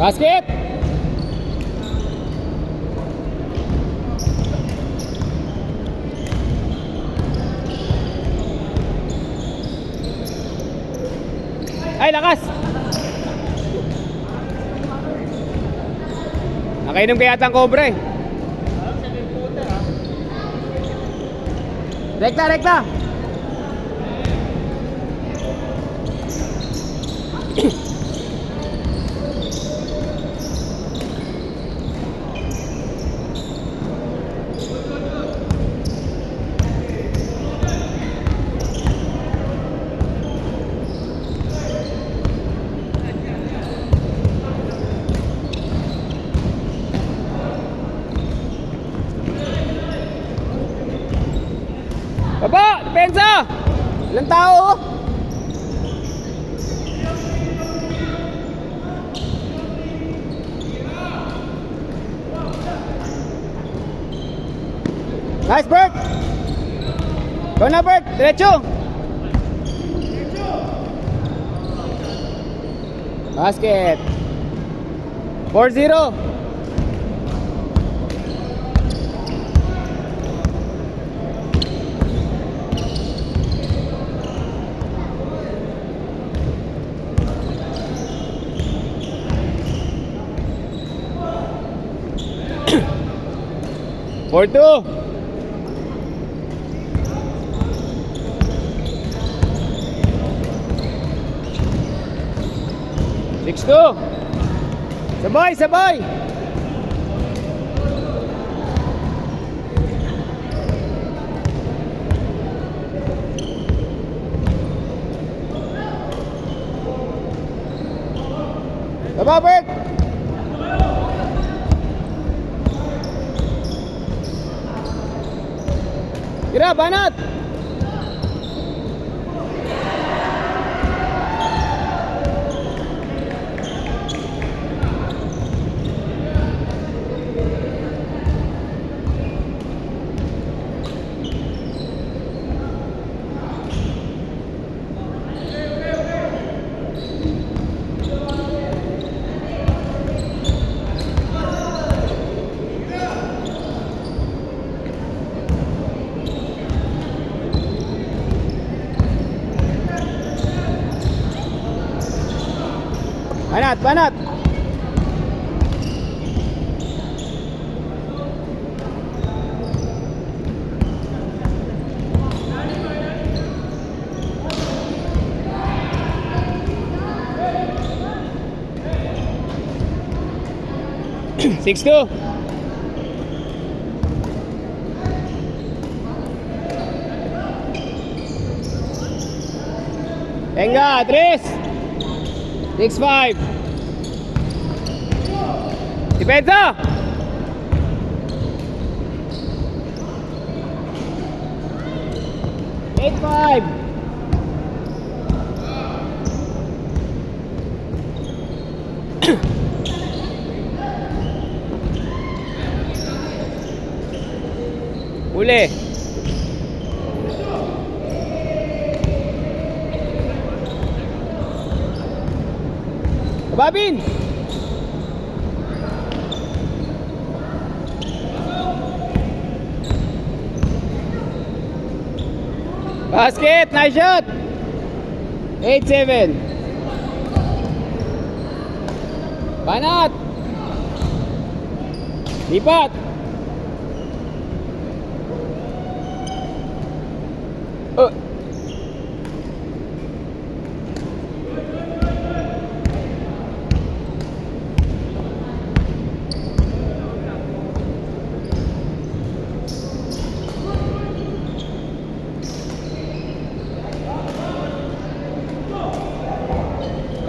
Basket! Ay, lakas! Nakainom kaya yata ang Cobra eh. Rekta, rekta! Baba! Depensa! Ilang tao? Nice, Bert! Go na, Bert! Diretso! Basket! 4-0! Four two. Six two. Sabay, sabay. Sabay, Bert. Kira, banat! Banat, banat. Six two. Venga, tres. 6-5. Depensa! Eight five. Uli. Babin! Basket! Nice shot! 8-7. Banat! Lipat!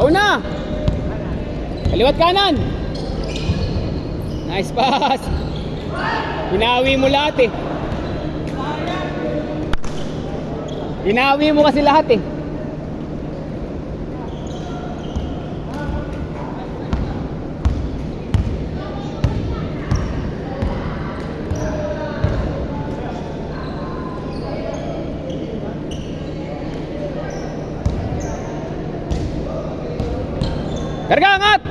Una! Kaliwat kanan! Nice pass! Binawi mo lahat eh. Binawi mo kasi lahat eh. Karga, angat!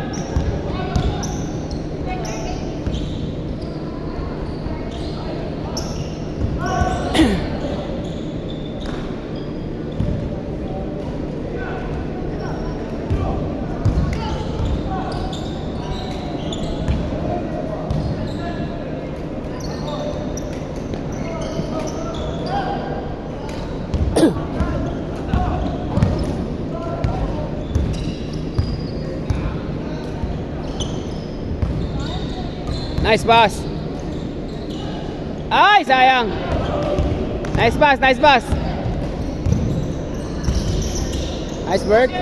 Nice pass. Ay, sayang. Nice pass, nice pass. Nice work.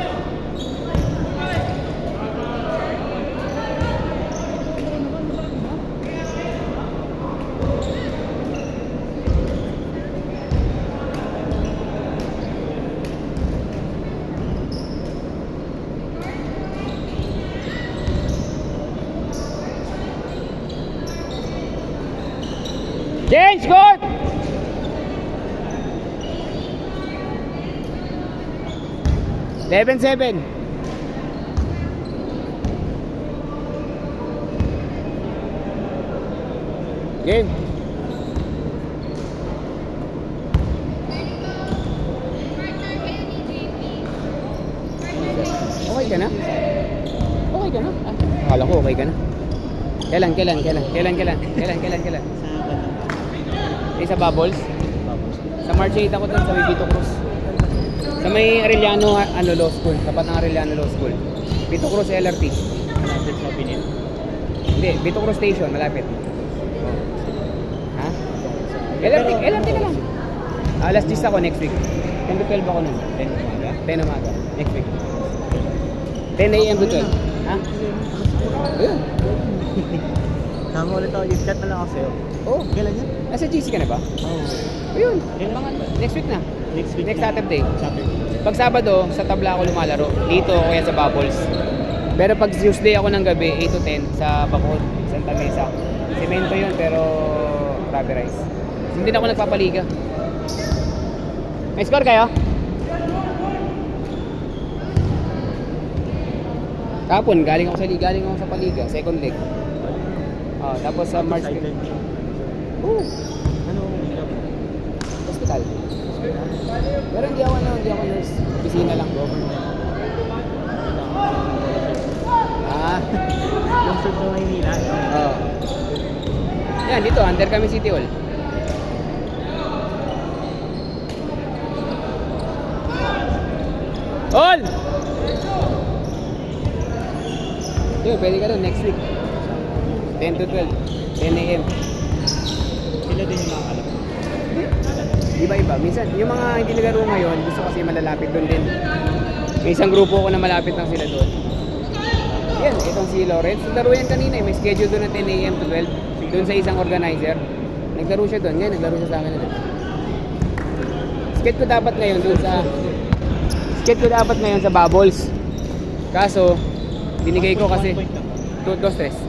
Change, good! Seven. Game. Okay ka na? Okay ka na? Ah, akala ko okay ka na. Kailan? Sa bubbles? Sa March 8 ako dun sa Vito Cruz. Sa may Arellano Law School. Tapat ng Arellano Law School. Vito Cruz LRT. Malapit sa Pinin. Hindi, Vito Cruz Station. Malapit. Ha? LRT ka lang. Alas 10 ako next week. 10 to 12 ako nun. 10 umaga. 10 umaga. Next week. 10 a.m. to 12. Ha? Ayun. Sama ulit ako. Yung chat na lang ako sa'yo. Oh. Kailan yan? Nasa GC ka na ba? Oo. Ayun. Kailan? Next week na. Next week. Next na. Saturday. Saturday. Pag Sabado, sa tabla ako lumalaro. Dito o kaya sa Bubbles. Pero pag Tuesday ako ng gabi, 8 to 10 sa Bacol, Santa Mesa. Semento yun, pero rubberized. Hindi na ako nagpapaliga. May score kayo? Kapon, galing ako sa paliga, second leg. Oh, tapos sa March. Oh, Ano? hospital. Pero hindi ako nurse. Opisina lang. Ah, Yung sud ng Maynila. oh. Yan, dito, under kami City Hall. All! Yun, pwede ka doon next week. 10 to 12. 10 a.m. Sila din yung mga alam. Iba-iba. Minsan, yung mga hindi naglaro ngayon, gusto kasi malalapit doon din. May isang grupo ko na malapit lang sila doon. Yan, itong si Lawrence. Naglaro yan kanina eh. May schedule doon na 10 a.m. to 12. Doon sa isang organizer. Naglaro siya doon. Yan, naglaro siya sa akin na doon. Skate ko dapat ngayon doon sa... Skate ko dapat ngayon sa Bubbles. Kaso, binigay ko kasi 2-3.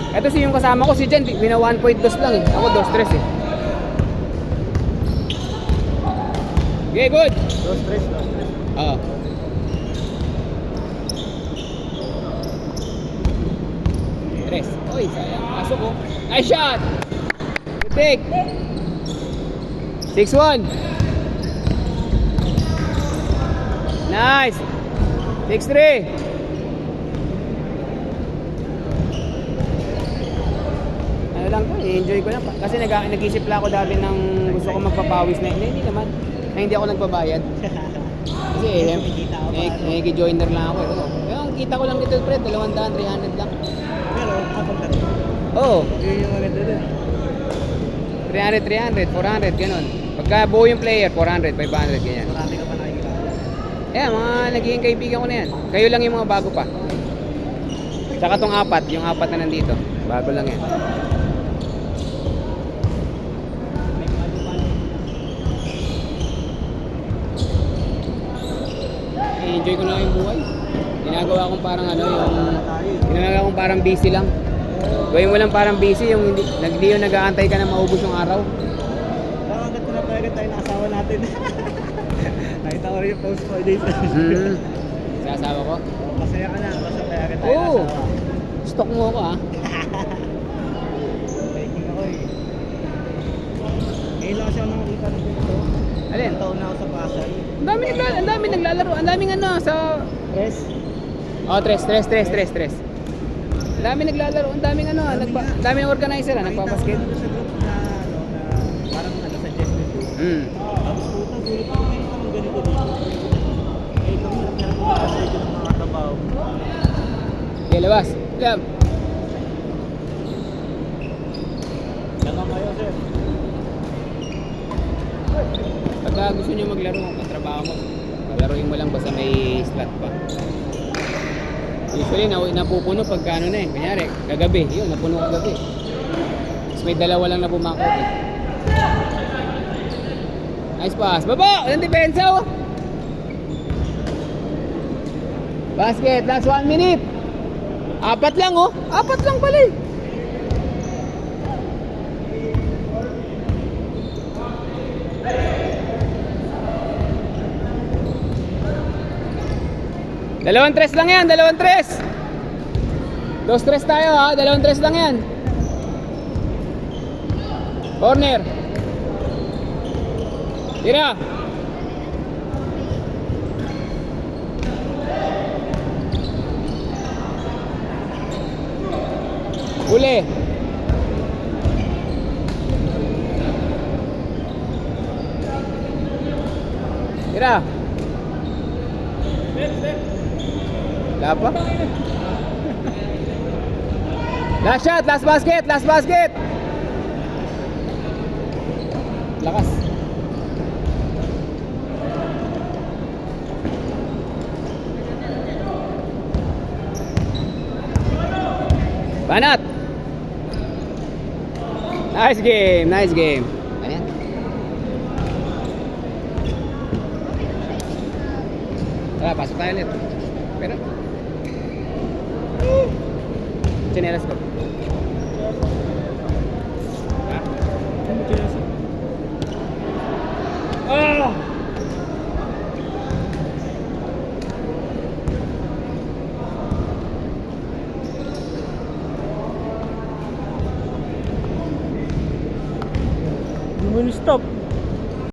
Ito si yung kasama ko, si Jen, bina 1.2 lang eh. Ako 2-3 eh. Okay, good. No stress. Oo. Tres. Oy, sayang. Pasok ko. Nice shot! Good take. 6-1. Nice. 6-3. Ano lang to, i-enjoy ko lang. Kasi nag-isip lang ako dati ng gusto ko magpapawis na. Hindi naman. Na hindi ako nagbabayad. Kasi nag-joiner lang ako. Yung kita ko lang dito, Fred, 200, 300 lang. Pero kapag dati. Oo. Yun yung maganda dun. 300, 400, ganun. Pagka buo yung player, 400, 500, ganyan. Marami ka pa nakikita. Mga nagiging kaibigan ko na yan. Kayo lang yung mga bago pa. Saka tong apat, yung apat na nandito. Bago lang yan. I-enjoy ko na lang yung buhay. Ginagawa kong parang ginagawa kong parang busy lang. Gawin mo lang parang busy, yung hindi yung nag-aantay ka na maubos yung araw. Parang agad ko na pwede tayo na asawa natin. Nakita ko rin yung post mo, Jason. Sa asawa ko? Masaya ka na, basta kaya agad tayo na Oo. asawa. Stock mo ako Making ako eh. Ngayon lang kasi ako nakakita ng dito. Alin? Taon na ako sa Pasay. Ang dami naglalaro. Ang daming sa... Tres. Oh, tres. Ang dami naglalaro. Ang daming ang daming organizer nagpapasket. Nakita ko na sa group na parang suggested ko. Tapos puta, gulit ko ngayon naman ganito dito. Eh, ito hirap na ako makasay ko ng mga trabaho. Okay, labas. Lab. pagka gusto nyo maglaro, katrabaho mo, laruin mo lang basta may slot pa. Usually, napupuno pagka ano na eh. Kunyari, kagabi, yun, napuno kagabi. Tapos may dalawa lang na bumakot eh. Nice pass. Baba! Ang depensa oh! Basket, last 1 minute. 4 lang oh. 4 lang pala eh. Dalawang tres lang yan, dalawang tres. 2-3 tayo ha, dalawang tres lang yan. Corner. Tira. Uli. Tira. Wala pa? Last shot, last basket, last basket. Lakas. Banat. Nice game, nice game. Ayan. Tara, pasok tayo ulit. Pero chinelas ko. Ha? Ah! Yung stop.